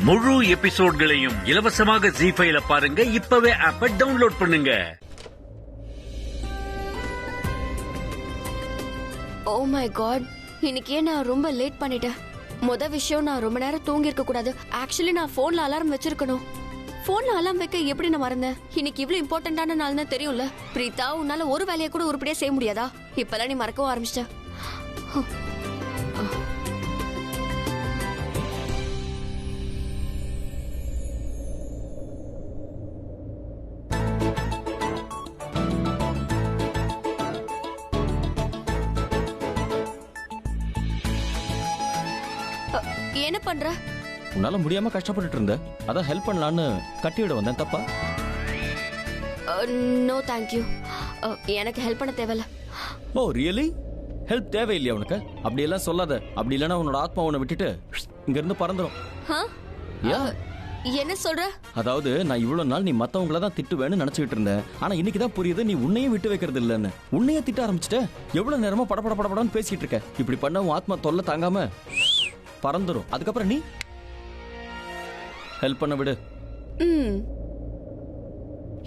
முழு எபிசோட்களையும் இலவசமாக ஜீ5ல பாருங்க. இப்பவே ஆப்பை டவுன்லோட் பண்ணுங்க. ஓ மை காட், இன்னைக்கே நான் ரொம்ப லேட் பண்ணிட்டேன். விஷயம், நான் ரொம்ப நேரம் தூங்கி இருக்க கூடாது. ஆக்சுவலி நான் போன்ல அலாரம் வச்சிருக்கணும். போன்ல அலாரம் வைக்க எப்படி நான் மறந்தேன்? இன்னைக்கு இவ்வளவு இம்பார்ட்டன்டான நாள்னு தெரியும்ல. பிரீதா, உன்னால ஒரு வேலையை கூட உருப்படியா செய்ய முடியாதா? இப்பெல்லாம் நீ மறக்கவும் ஆரம்பிச்சிட்ட. என்ன பண்ற? உன்னால முடியாம கஷ்டப்பட்டுட்டு இருந்த, அதான் ஹெல்ப் பண்ணலான்னு கட்டிவிட வந்தேன். தப்பா? நோ தேங்க்யூ, எனக்கு ஹெல்ப் பண்ண தேவையில்ல. ஓ ரியலி? ஹெல்ப் தேவையில்லையா உனக்கு? அப்படியெல்லாம் சொல்லாத. அப்படி இல்லைன்னா உன்னோட ஆத்மா உன்னை விட்டுட்டு இங்க இருந்து பறந்துடும். என்ன சொல்ற? அதாவது நான் இவ்வளவு நாள் நீ மத்தவங்கள தான் திட்டுவேன்னு நினைச்சுக்கிட்டு இருந்தேன். ஆனா இன்னைக்குதான் புரியுது நீ உன்னையே விட்டு வைக்கிறது இல்லன்னு. உன்னையே திட்ட ஆரம்பிச்சுட்ட. எவ்வளவு நேரமா படப்படன்னு பேசிட்டு இருக்க. இப்படி பண்ண உன் ஆத்மா தொல்லை தாங்காம பறந்துரும். அதுக்கப்புறம் நீ ஹெல்ப் பண்ண விடு.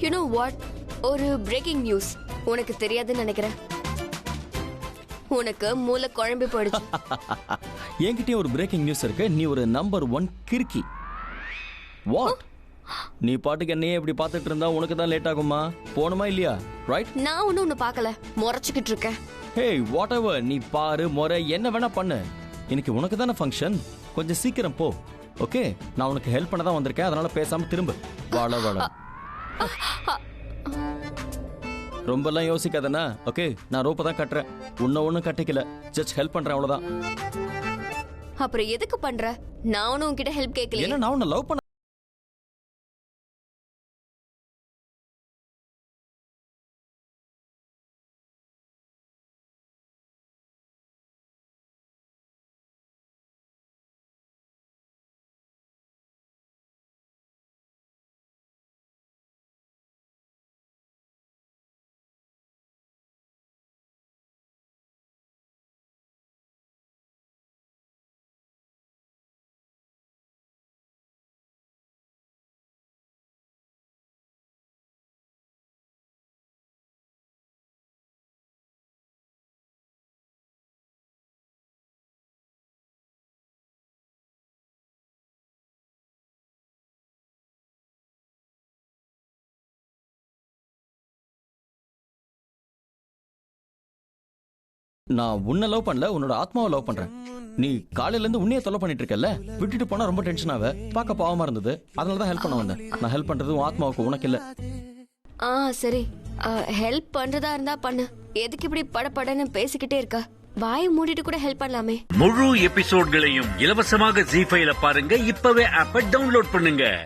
யூ நோ வாட், ஒரு பிரேக்கிங் நியூஸ். உனக்கு தெரியாதுன்னு நினைக்கிறேன். உனக்கு மூளை குழம்பி போயிடுச்சு. என்கிட்டயும் ஒரு பிரேக்கிங் நியூஸ் இருக்கு. நீ ஒரு நம்பர் 1 கிறுக்கி. வாட்? நீ பாட்டுக்கு என்னையே இப்படி பார்த்துட்டு இருந்தா உனக்கு தான் லேட் ஆகுமா? போணுமா இல்லையா? ரைட்? நான் ஒண்ணு பார்க்கல, முறைச்சுக்கிட்டு இருக்கேன். ஹே வாட் எவர், நீ பாரு முறை என்ன வேணா பண்ணு. இன்னைக்கு உனக்கு தானே ஃபங்க்ஷன், கொஞ்சம் சீக்கிரம் போ. ஓகே, நான் உனக்கு ஹெல்ப் பண்ண தான் வந்திருக்கேன். அதனால பேசாம திரும்ப. வாழ ரொம்பலாம் யோசிக்காதனா? ஓகே, நான் ரோப்பை தான் கட்டுறேன். ஒன்னும் கட்டிக்கல, ஜஸ்ட் ஹெல்ப் பண்றேன், அவ்வளவுதான். அப்புறம் எதுக்கு பண்ற? நான் ஒன்னும் உன்கிட்ட ஹெல்ப் கேட்கல. என்ன, நான் உன்னை லவ் பண்ண நான் உன்னை லவ் பண்ணல, உன்னோட ஆத்மாவை லவ் பண்றேன். நீ காலையில இருந்து உன்னையே தொல்லை பண்ணிட்டு இருக்கல. விட்டுட்டு போனா ரொம்ப டென்ஷன் ஆவ. பார்க்க பாவமா இருந்தது, அதனாலதான் ஹெல்ப் பண்ண வந்தேன். நான் ஹெல்ப் பண்றது உன் ஆத்மாவுக்கு, உனக்கு இல்ல. சரி, ஹெல்ப் பண்றதா இருந்தா பண்ணு. எதுக்கு இப்படி படபடன்னு பேசிக்கிட்டே இருக்க? வாயை மூடிட்டு கூட ஹெல்ப் பண்ணலாமே. முழு எபிசோட்களையும் இலவசமாக ஜீ5ல பாருங்க. இப்பவே ஆப்பை டவுன்லோட் பண்ணுங்க.